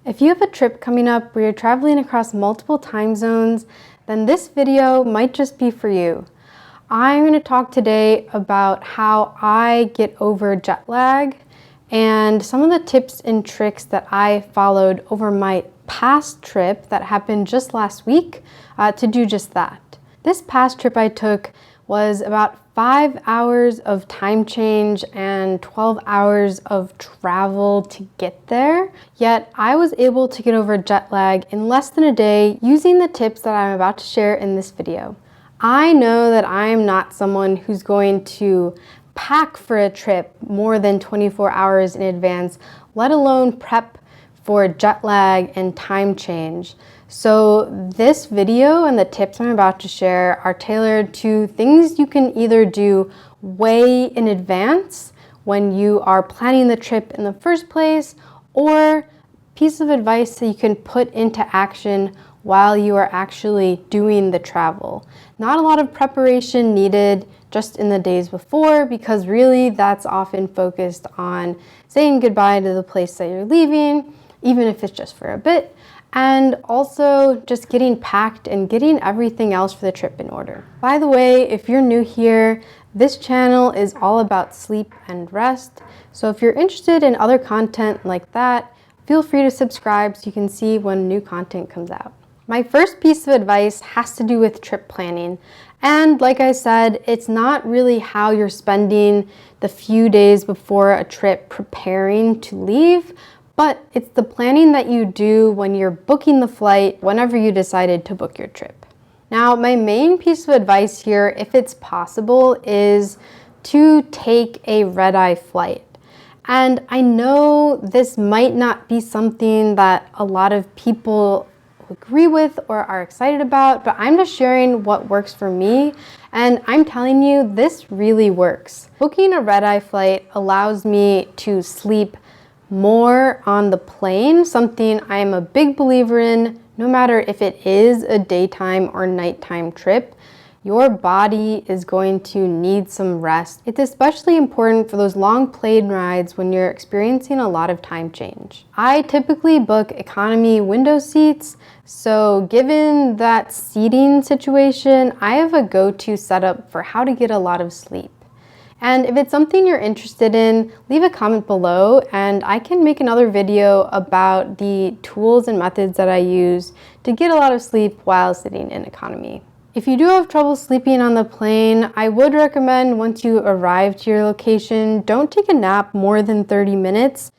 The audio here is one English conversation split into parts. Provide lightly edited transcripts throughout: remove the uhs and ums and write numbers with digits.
If you have a trip coming up where you're traveling across multiple time zones, then this video might just be for you. I'm going to talk today about how I get over jet lag and some of the tips and tricks that I followed over my past trip that happened just last week to do just that. This past trip I took was about 5 hours of time change and 12 hours of travel to get there. Yet I was able to get over jet lag in less than a day using the tips that I'm about to share in this video. I know that I'm not someone who's going to pack for a trip more than 24 hours in advance, let alone prep for jet lag and time change. So this video and the tips I'm about to share are tailored to things you can either do way in advance when you are planning the trip in the first place, or piece of advice that you can put into action while you are actually doing the travel. Not a lot of preparation needed just in the days before, because really that's often focused on saying goodbye to the place that you're leaving, even if it's just for a bit, and also just getting packed and getting everything else for the trip in order. By the way, if you're new here, this channel is all about sleep and rest. So if you're interested in other content like that, feel free to subscribe so you can see when new content comes out. My first piece of advice has to do with trip planning. And like I said, it's not really how you're spending the few days before a trip preparing to leave, but it's the planning that you do when you're booking the flight, whenever you decided to book your trip. Now, my main piece of advice here, if it's possible, is to take a red-eye flight. And I know this might not be something that a lot of people agree with or are excited about, but I'm just sharing what works for me, and I'm telling you this really works. Booking a red-eye flight allows me to sleep more on the plane, something I'm a big believer in. No matter if it is a daytime or nighttime trip, your body is going to need some rest. It's especially important for those long plane rides when you're experiencing a lot of time change. I typically book economy window seats, so given that seating situation, I have a go-to setup for how to get a lot of sleep. And if it's something you're interested in, leave a comment below and I can make another video about the tools and methods that I use to get a lot of sleep while sitting in economy. If you do have trouble sleeping on the plane, I would recommend once you arrive to your location, don't take a nap more than 30 minutes,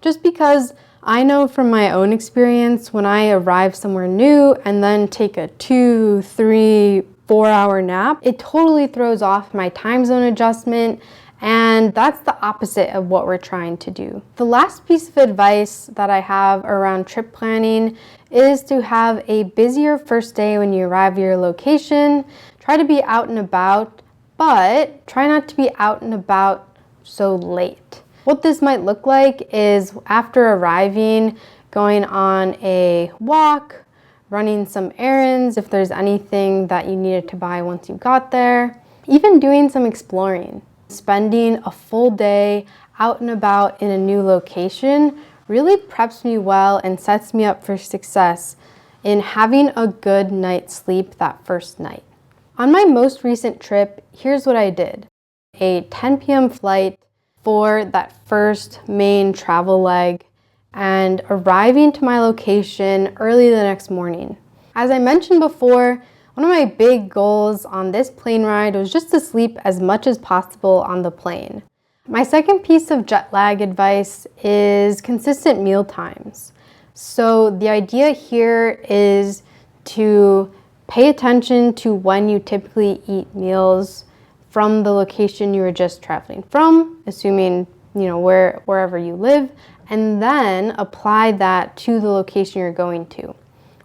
just because I know from my own experience when I arrive somewhere new and then take a 2, 3, 4-hour nap, it totally throws off my time zone adjustment, and that's the opposite of what we're trying to do. The last piece of advice that I have around trip planning is to have a busier first day when you arrive at your location. Try to be out and about, but try not to be out and about so late. What this might look like is after arriving, going on a walk, running some errands if there's anything that you needed to buy once you got there, even doing some exploring. Spending a full day out and about in a new location really preps me well and sets me up for success in having a good night's sleep that first night. On my most recent trip, here's what I did. A 10 p.m. flight for that first main travel leg, and arriving to my location early the next morning. As I mentioned before, one of my big goals on this plane ride was just to sleep as much as possible on the plane. My second piece of jet lag advice is consistent meal times. So the idea here is to pay attention to when you typically eat meals from the location you were just traveling from, assuming wherever you live, and then apply that to the location you're going to.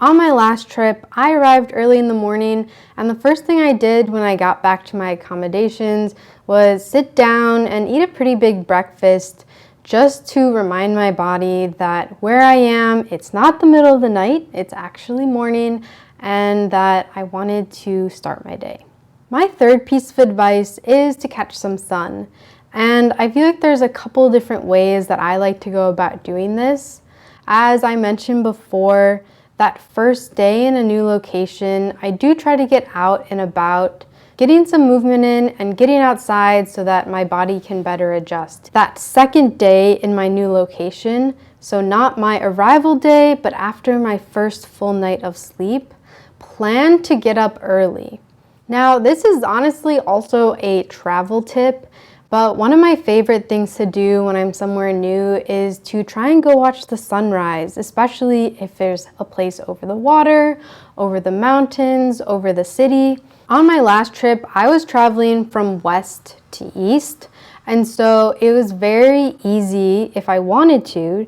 On my last trip, I arrived early in the morning, and the first thing I did when I got back to my accommodations was sit down and eat a pretty big breakfast, just to remind my body that where I am, it's not the middle of the night, it's actually morning, and that I wanted to start my day. My third piece of advice is to catch some sun. And I feel like there's a couple different ways that I like to go about doing this. As I mentioned before, that first day in a new location, I do try to get out and about, getting some movement in and getting outside so that my body can better adjust. That second day in my new location, so not my arrival day, but after my first full night of sleep, plan to get up early. Now, this is honestly also a travel tip, but one of my favorite things to do when I'm somewhere new is to try and go watch the sunrise, especially if there's a place over the water, over the mountains, over the city. On my last trip, I was traveling from west to east, and so it was very easy, if I wanted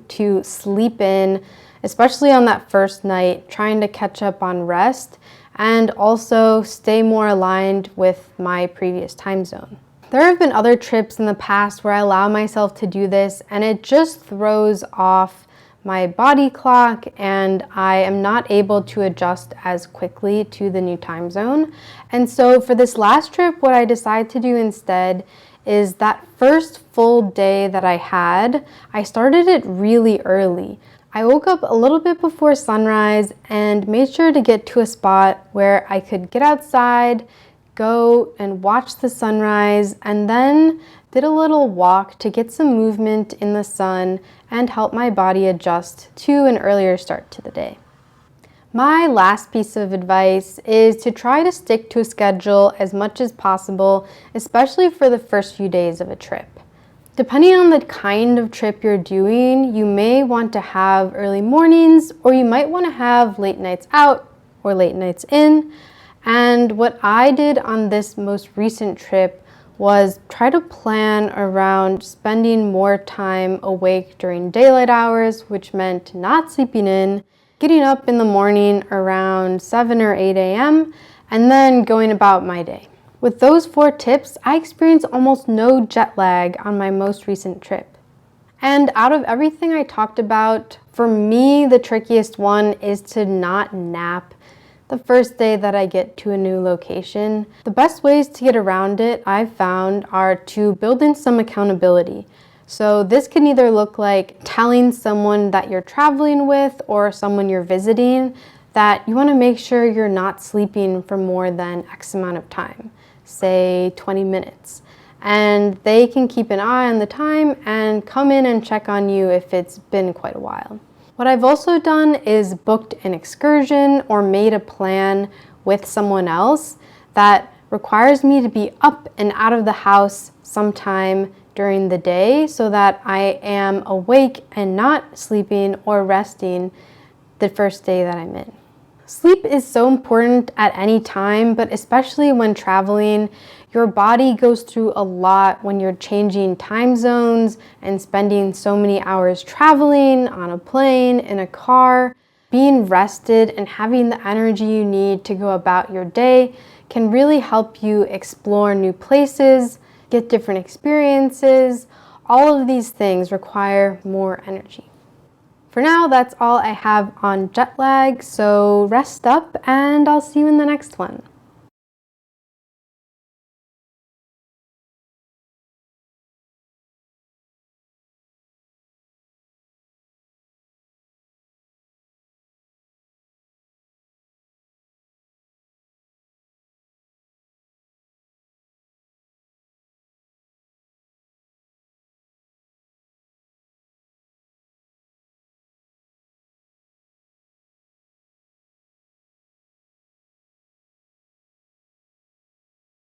to sleep in, especially on that first night, trying to catch up on rest and also stay more aligned with my previous time zone. There have been other trips in the past where I allow myself to do this, and it just throws off my body clock and I am not able to adjust as quickly to the new time zone. And so for this last trip, what I decided to do instead is that first full day that I had, I started it really early. I woke up a little bit before sunrise and made sure to get to a spot where I could get outside, go and watch the sunrise, and then did a little walk to get some movement in the sun and help my body adjust to an earlier start to the day. My last piece of advice is to try to stick to a schedule as much as possible, especially for the first few days of a trip. Depending on the kind of trip you're doing, you may want to have early mornings, or you might want to have late nights out or late nights in. And what I did on this most recent trip was try to plan around spending more time awake during daylight hours, which meant not sleeping in, getting up in the morning around 7 or 8 a.m., and then going about my day. With those 4 tips, I experienced almost no jet lag on my most recent trip. And out of everything I talked about, for me, the trickiest one is to not nap the first day that I get to a new location. The best ways to get around it, I've found, are to build in some accountability. So this can either look like telling someone that you're traveling with or someone you're visiting that you want to make sure you're not sleeping for more than X amount of time, say 20 minutes. And they can keep an eye on the time and come in and check on you if it's been quite a while. What I've also done is booked an excursion or made a plan with someone else that requires me to be up and out of the house sometime during the day so that I am awake and not sleeping or resting the first day that I'm in. Sleep is so important at any time, but especially when traveling. Your body goes through a lot when you're changing time zones and spending so many hours traveling on a plane, in a car. Being rested and having the energy you need to go about your day can really help you explore new places, get different experiences. All of these things require more energy. For now, that's all I have on jet lag, so rest up and I'll see you in the next one.